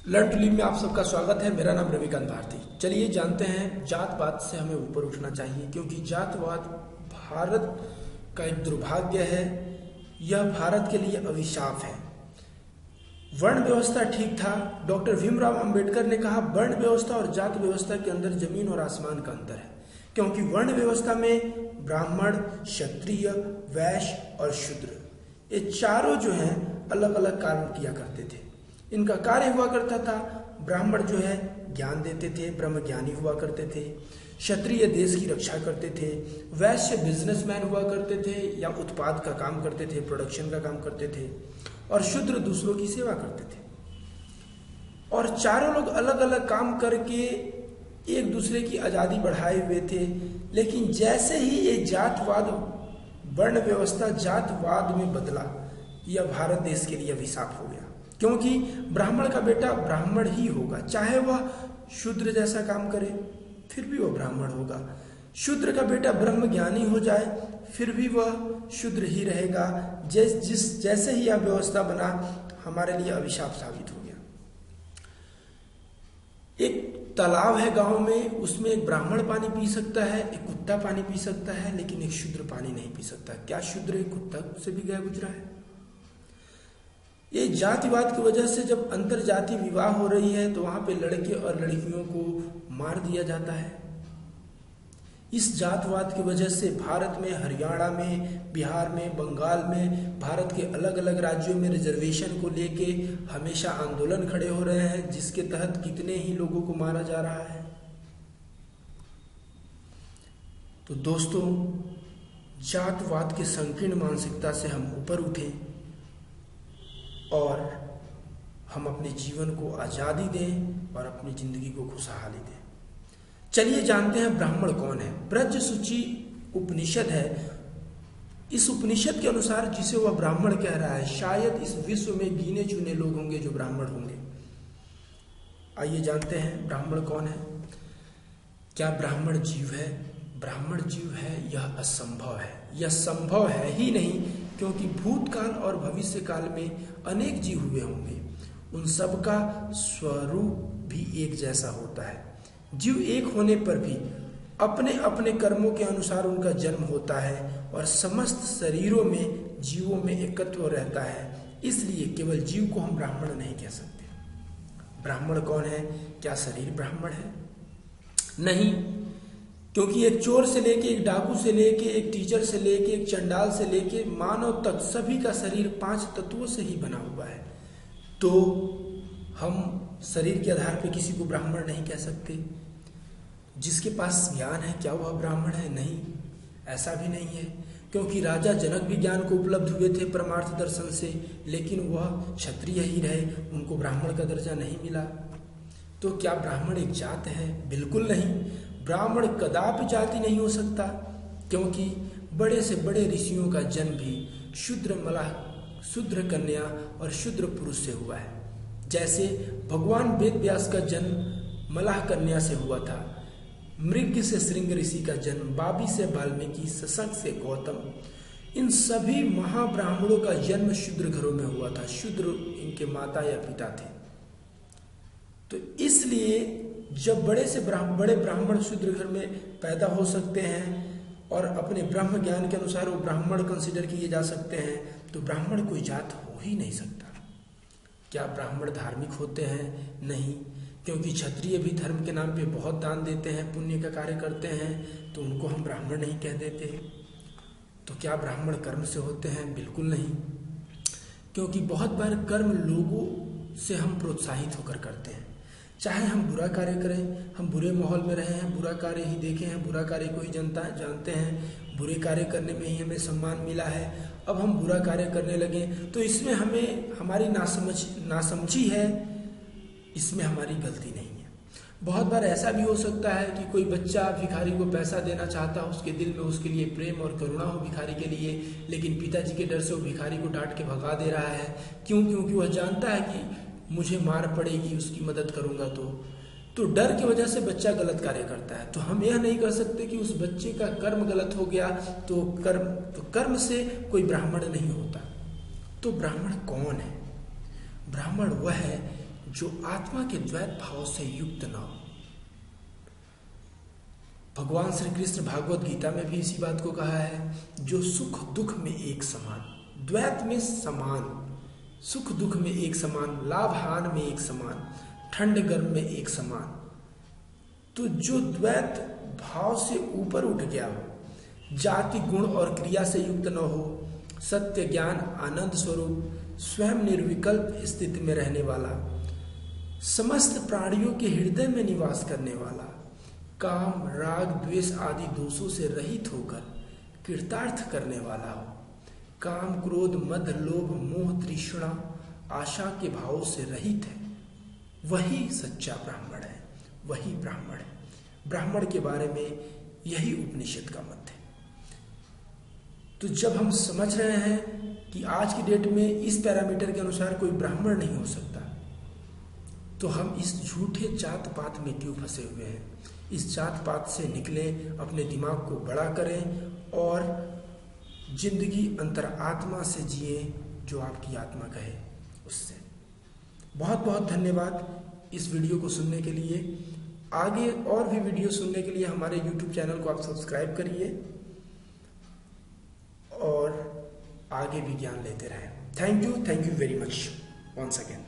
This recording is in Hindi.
लर्न टू लिव में आप सबका स्वागत है। मेरा नाम रविकांत भारती। चलिए जानते हैं, जात पात से हमें ऊपर उठना चाहिए क्योंकि जातवाद भारत का एक दुर्भाग्य है। यह भारत के लिए अभिशाप है। वर्ण व्यवस्था ठीक था। डॉक्टर भीमराव अंबेडकर ने कहा वर्ण व्यवस्था और जात व्यवस्था के अंदर जमीन और आसमान का अंतर है, क्योंकि वर्ण व्यवस्था में ब्राह्मण, क्षत्रिय, वैश्य और शूद्र ये चारों जो हैं अलग अलग कार्य किया करते थे। इनका कार्य हुआ करता था, ब्राह्मण जो है ज्ञान देते थे, ब्रह्म ज्ञानी हुआ करते थे। क्षत्रिय देश की रक्षा करते थे। वैश्य बिजनेसमैन हुआ करते थे या उत्पाद का काम करते थे, प्रोडक्शन का काम करते थे। और शूद्र दूसरों की सेवा करते थे। और चारों लोग अलग अलग काम करके एक दूसरे की आज़ादी बढ़ाए हुए थे। लेकिन जैसे ही ये जातवाद, वर्ण व्यवस्था जातवाद में बदला, यह भारत देश के लिए अभिशाप हो गया, क्योंकि ब्राह्मण का बेटा ब्राह्मण ही होगा, चाहे वह शूद्र जैसा काम करे फिर भी वह ब्राह्मण होगा। शूद्र का बेटा ब्रह्म ज्ञानी हो जाए फिर भी वह शूद्र ही रहेगा। जैसे ही यह व्यवस्था बना, हमारे लिए अभिशाप साबित हो गया। एक तालाब है गांव में, उसमें एक ब्राह्मण पानी पी सकता है, एक कुत्ता पानी पी सकता है, लेकिन एक शूद्र पानी नहीं पी सकता। क्या शूद्र एक कुत्ता से भी गया गुजरा है? ये जातिवाद की वजह से जब अंतर जाति विवाह हो रही है तो वहां पे लड़के और लड़कियों को मार दिया जाता है। इस जातवाद की वजह से भारत में, हरियाणा में, बिहार में, बंगाल में, भारत के अलग अलग राज्यों में रिजर्वेशन को लेके हमेशा आंदोलन खड़े हो रहे हैं, जिसके तहत कितने ही लोगों को मारा जा रहा है। तो दोस्तों, जातवाद की संकीर्ण मानसिकता से हम ऊपर उठें और हम अपने जीवन को आज़ादी दें और अपनी जिंदगी को खुशहाली दें। चलिए जानते हैं ब्राह्मण कौन है। ब्रज सूची उपनिषद है। इस उपनिषद के अनुसार जिसे वह ब्राह्मण कह रहा है, शायद इस विश्व में गिने चुने लोग होंगे जो ब्राह्मण होंगे। आइए जानते हैं ब्राह्मण कौन है। क्या ब्राह्मण जीव है? ब्राह्मण जीव है, यह असंभव है। यह संभव है ही नहीं, क्योंकि भूतकाल और भविष्य काल में अनेक जीव हुए होंगे। उन सब का स्वरूप भी एक जैसा होता है। जीव एक होने पर भी अपने अपने कर्मों के अनुसार उनका जन्म होता है और समस्त शरीरों में जीवों में एकत्व रहता है। इसलिए केवल जीव को हम ब्राह्मण नहीं कह सकते। ब्राह्मण कौन है? क्या शरीर ब्राह्मण है? नहीं, क्योंकि एक चोर से लेके, एक डाकू से लेके, एक टीचर से लेके, एक चंडाल से लेके मानव तक सभी का शरीर 5 तत्वों से ही बना हुआ है। तो हम शरीर के आधार पर किसी को ब्राह्मण नहीं कह सकते। जिसके पास ज्ञान है, क्या वह ब्राह्मण है? नहीं, ऐसा भी नहीं है, क्योंकि राजा जनक भी ज्ञान को उपलब्ध हुए थे परमार्थ दर्शन से, लेकिन वह क्षत्रिय ही रहे, उनको ब्राह्मण का दर्जा नहीं मिला। तो क्या ब्राह्मण एक जात है? बिल्कुल नहीं। ब्राह्मण कदापि जाति नहीं हो सकता, क्योंकि बड़े से बड़े ऋषियों का जन्म भी शूद्र मलाह, शूद्र कन्या और शूद्र पुरुष से हुआ है। जैसे भगवान वेद व्यास का जन्म मलाह कन्या से हुआ था, मृग से श्रृंग ऋषि का जन्म, बाबी से वाल्मीकि, सशंक से गौतम, इन सभी महाब्राह्मणों का जन्म शूद्र घरों में हुआ था। शूद्र इनके माता या पिता थे। तो इसलिए जब बड़े ब्राह्मण शूद्र घर में पैदा हो सकते हैं और अपने ब्रह्म ज्ञान के अनुसार वो ब्राह्मण कंसिडर किए जा सकते हैं, तो ब्राह्मण कोई जात हो ही नहीं सकता। क्या ब्राह्मण धार्मिक होते हैं? नहीं, क्योंकि क्षत्रिय भी धर्म के नाम पे बहुत दान देते हैं, पुण्य का कार्य करते हैं, तो उनको हम ब्राह्मण नहीं कह देते। तो क्या ब्राह्मण कर्म से होते हैं? बिल्कुल नहीं, क्योंकि बहुत बार कर्म लोगों से हम प्रोत्साहित होकर करते हैं। चाहे हम बुरा कार्य करें, हम बुरे माहौल में रहे हैं, बुरा कार्य ही देखे हैं, बुरा कार्य को ही जानते हैं, बुरे कार्य करने में ही हमें सम्मान मिला है। अब हम बुरा कार्य करने लगे तो इसमें हमें हमारी नासमझी है, इसमें हमारी गलती नहीं है। बहुत बार ऐसा भी हो सकता है कि कोई बच्चा भिखारी को पैसा देना चाहता हो, उसके दिल में उसके लिए प्रेम और करुणा हो भिखारी के लिए, लेकिन पिताजी के डर से वो भिखारी को डांट के भगा दे रहा है। क्यों? क्योंकि वह जानता है कि मुझे मार पड़ेगी कर्म मदद करूंगा तो डर की वजह से बच्चा गलत कार्य करता है। तो हम यह नहीं कर सकते कि उस बच्चे का कर्म गलत हो गया तो कर्म से कोई ब्राह्मण नहीं होता। तो ब्राह्मण कौन है? ब्राह्मण वह है जो आत्मा के द्वैत भाव से युक्त न हो। भगवान श्री कृष्ण भागवत गीता में भी इसी बात को कहा है, जो सुख दुख में एक समान, द्वैत में समान, सुख दुख में एक समान, लाभ हानि में एक समान, ठंड गर्म में एक समान। तो जो द्वैत भाव से ऊपर उठ गया हो, जाति गुण और क्रिया से युक्त न हो, सत्य ज्ञान आनंद स्वरूप स्वयं निर्विकल्प स्थिति में रहने वाला, समस्त प्राणियों के हृदय में निवास करने वाला, काम राग द्वेष आदि दोषों से रहित होकर कृतार्थ करने वाला हो, काम क्रोध मद लोभ मोह तृष्णा आशा के भावों से रहित है, वही सच्चा ब्राह्मण है, वही ब्राह्मण है। ब्राह्मण के बारे में यही उपनिषद का मत है। तो जब हम समझ रहे हैं कि आज की डेट में इस पैरामीटर के अनुसार कोई ब्राह्मण नहीं हो सकता, तो हम इस झूठे जात पात में क्यों फंसे हुए हैं। इस जात पात से निकलें, अपने दिमाग को बड़ा करें और जिंदगी अंतरात्मा से जिए, जो आपकी आत्मा कहे उससे। बहुत बहुत धन्यवाद इस वीडियो को सुनने के लिए। आगे और भी वीडियो सुनने के लिए हमारे YouTube चैनल को आप सब्सक्राइब करिए और आगे भी ज्ञान लेते रहें। Thank you very much once again.